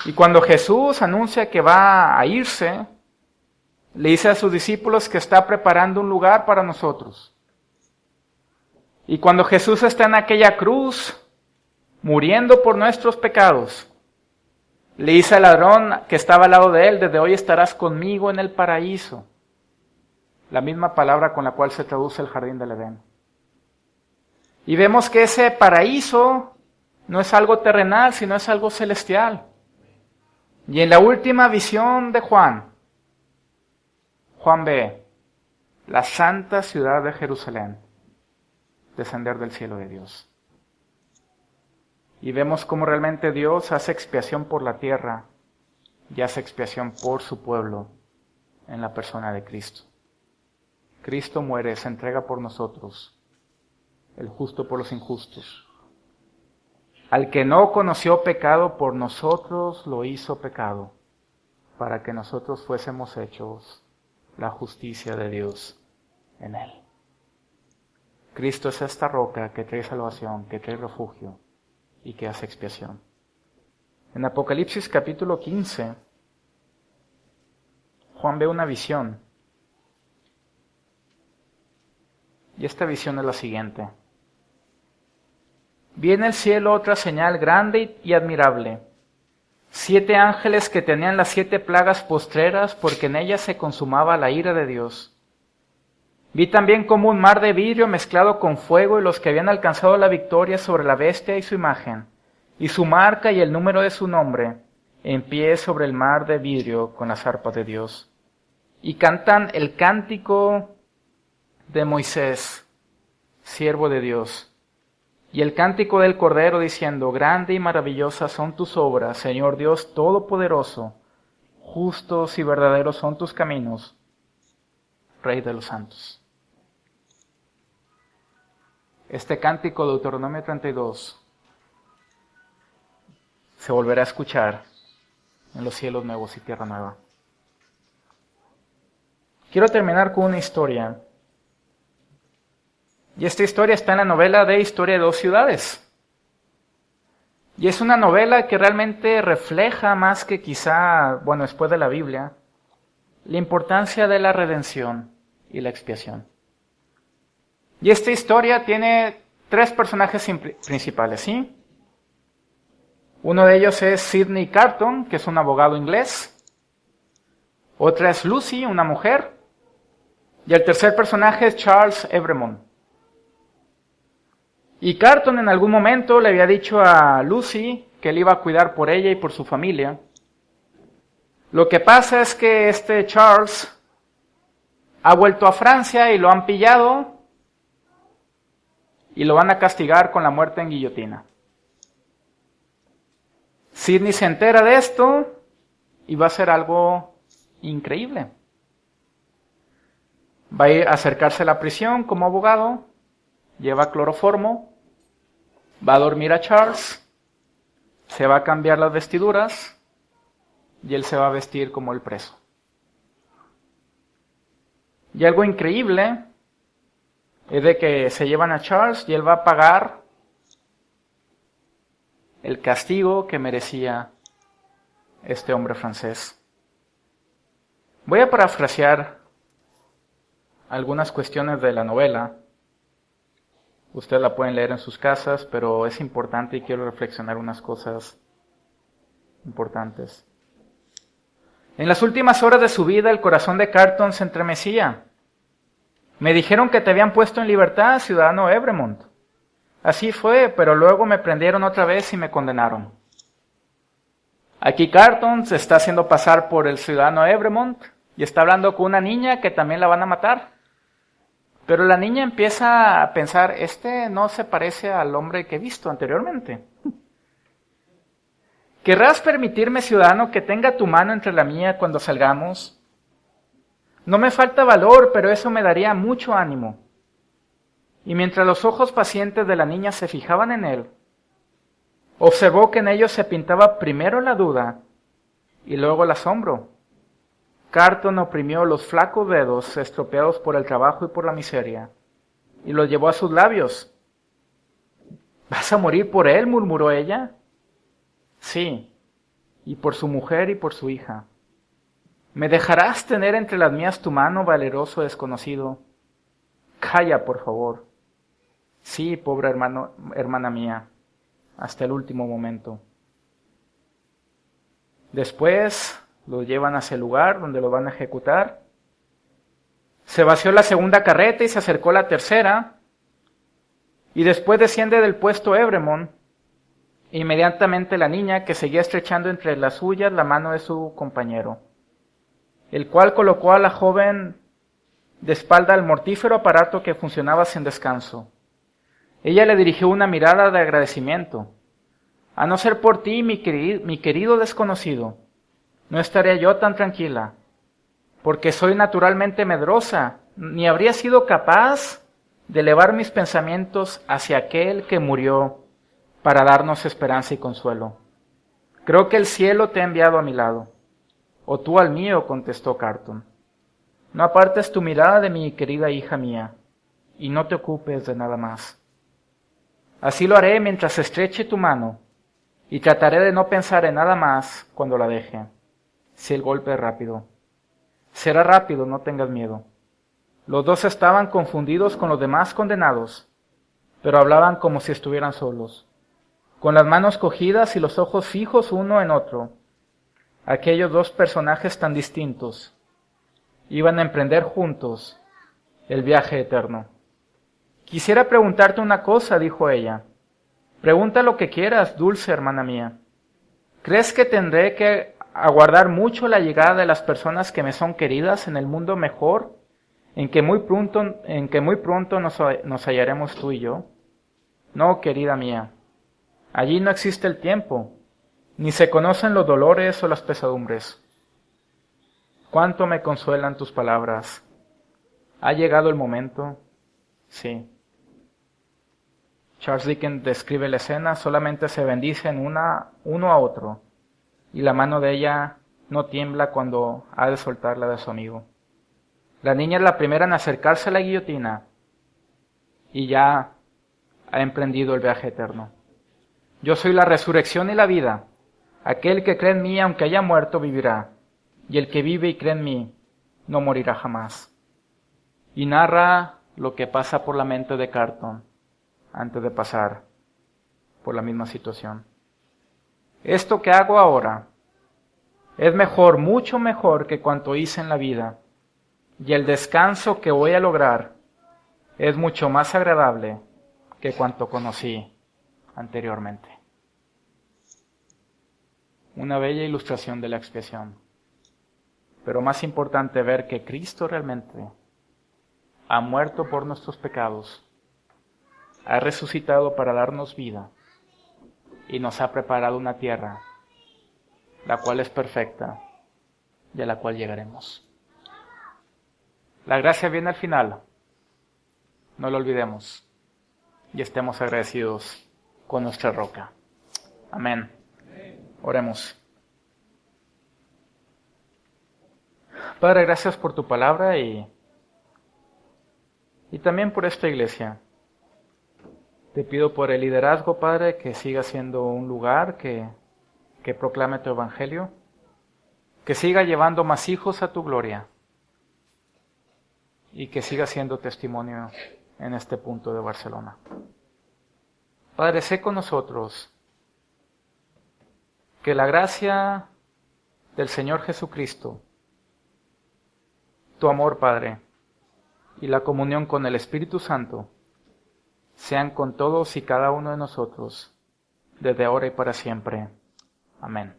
Y cuando Jesús anuncia que va a irse, le dice a sus discípulos que está preparando un lugar para nosotros. Y cuando Jesús está en aquella cruz, muriendo por nuestros pecados, le dice al ladrón que estaba al lado de él, desde hoy estarás conmigo en el paraíso. La misma palabra con la cual se traduce el jardín del Edén. Y vemos que ese paraíso no es algo terrenal, sino es algo celestial. Y en la última visión de Juan ve la santa ciudad de Jerusalén descender del cielo de Dios. Y vemos cómo realmente Dios hace expiación por la tierra y hace expiación por su pueblo en la persona de Cristo. Cristo muere, se entrega por nosotros, el justo por los injustos. Al que no conoció pecado, por nosotros lo hizo pecado, para que nosotros fuésemos hechos la justicia de Dios en él. Cristo es esta roca que trae salvación, que trae refugio y que hace expiación. En Apocalipsis capítulo 15, Juan ve una visión. Y esta visión es la siguiente. Vi en el cielo otra señal grande y admirable. 7 ángeles que tenían las 7 plagas postreras, porque en ellas se consumaba la ira de Dios. Vi también como un mar de vidrio mezclado con fuego, y los que habían alcanzado la victoria sobre la bestia y su imagen, y su marca y el número de su nombre, en pie sobre el mar de vidrio con las arpas de Dios. Y cantan el cántico de Moisés, siervo de Dios, y el cántico del Cordero, diciendo: grande y maravillosas son tus obras, Señor Dios Todopoderoso, justos y verdaderos son tus caminos, Rey de los santos. Este cántico de Deuteronomio 32 se volverá a escuchar en los cielos nuevos y tierra nueva. Quiero terminar con una historia. Y esta historia está en la novela de Historia de 2 ciudades. Y es una novela que realmente refleja más que quizá, después de la Biblia, la importancia de la redención y la expiación. Y esta historia tiene 3 personajes principales, ¿sí? Uno de ellos es Sidney Carton, que es un abogado inglés. Otra es Lucy, una mujer. Y el tercer personaje es Charles Evremond. Y Carton en algún momento le había dicho a Lucy que él iba a cuidar por ella y por su familia. Lo que pasa es que este Charles ha vuelto a Francia y lo han pillado y lo van a castigar con la muerte en guillotina. Sidney se entera de esto y va a hacer algo increíble. Va a ir a acercarse a la prisión como abogado, lleva cloroformo, va a dormir a Charles, se va a cambiar las vestiduras y él se va a vestir como el preso. Y algo increíble es de que se llevan a Charles y él va a pagar el castigo que merecía este hombre francés. Voy a parafrasear algunas cuestiones de la novela. Ustedes la pueden leer en sus casas, pero es importante y quiero reflexionar unas cosas importantes. En las últimas horas de su vida, el corazón de Carton se entremecía. Me dijeron que te habían puesto en libertad, ciudadano Evremond. Así fue, pero luego me prendieron otra vez y me condenaron. Aquí Carton se está haciendo pasar por el ciudadano Evremond y está hablando con una niña que también la van a matar. Pero la niña empieza a pensar, este no se parece al hombre que he visto anteriormente. ¿Querrás permitirme, ciudadano, que tenga tu mano entre la mía cuando salgamos? No me falta valor, pero eso me daría mucho ánimo. Y mientras los ojos pacientes de la niña se fijaban en él, observó que en ellos se pintaba primero la duda y luego el asombro. Carton oprimió los flacos dedos estropeados por el trabajo y por la miseria y los llevó a sus labios. ¿Vas a morir por él?, murmuró ella. Sí, y por su mujer y por su hija. ¿Me dejarás tener entre las mías tu mano, valeroso desconocido? Calla, por favor. Sí, pobre hermana mía, hasta el último momento. Después lo llevan hacia el lugar donde lo van a ejecutar. Se vació la segunda carreta y se acercó la tercera. Y después desciende del puesto Ebremón. Inmediatamente la niña, que seguía estrechando entre las suyas la mano de su compañero, el cual colocó a la joven de espalda al mortífero aparato que funcionaba sin descanso. Ella le dirigió una mirada de agradecimiento. A no ser por ti, mi querido desconocido, no estaría yo tan tranquila, porque soy naturalmente medrosa, ni habría sido capaz de elevar mis pensamientos hacia aquel que murió para darnos esperanza y consuelo. Creo que el cielo te ha enviado a mi lado, o tú al mío, contestó Carton. No apartes tu mirada de mi querida hija mía, y no te ocupes de nada más. Así lo haré mientras estreche tu mano, y trataré de no pensar en nada más cuando la deje, si el golpe es rápido. Será rápido, no tengas miedo. Los dos estaban confundidos con los demás condenados, pero hablaban como si estuvieran solos, con las manos cogidas y los ojos fijos uno en otro. Aquellos dos personajes tan distintos iban a emprender juntos el viaje eterno. Quisiera preguntarte una cosa, dijo ella. Pregunta lo que quieras, dulce hermana mía. ¿Crees que tendré que aguardar mucho la llegada de las personas que me son queridas en el mundo mejor, en que muy pronto nos hallaremos tú y yo? No, querida mía. Allí no existe el tiempo, ni se conocen los dolores o las pesadumbres. ¿Cuánto me consuelan tus palabras? ¿Ha llegado el momento? Sí. Charles Dickens describe la escena, solamente se bendicen uno a otro, y la mano de ella no tiembla cuando ha de soltar la de su amigo. La niña es la primera en acercarse a la guillotina, y ya ha emprendido el viaje eterno. Yo soy la resurrección y la vida. Aquel que cree en mí, aunque haya muerto, vivirá. Y el que vive y cree en mí, no morirá jamás. Y narra lo que pasa por la mente de Carton antes de pasar por la misma situación. Esto que hago ahora es mejor, mucho mejor que cuanto hice en la vida. Y el descanso que voy a lograr es mucho más agradable que cuanto conocí anteriormente. Una bella ilustración de la expiación. Pero más importante, ver que Cristo realmente ha muerto por nuestros pecados, ha resucitado para darnos vida y nos ha preparado una tierra, la cual es perfecta y a la cual llegaremos. La gracia viene al final, no lo olvidemos y estemos agradecidos con nuestra roca. Amén. Oremos. Padre, gracias por tu palabra y también por esta iglesia. Te pido por el liderazgo, Padre, que siga siendo un lugar que proclame tu evangelio, que siga llevando más hijos a tu gloria y que siga siendo testimonio en este punto de Barcelona. Padre, sé con nosotros que la gracia del Señor Jesucristo, tu amor, Padre, y la comunión con el Espíritu Santo sean con todos y cada uno de nosotros, desde ahora y para siempre. Amén.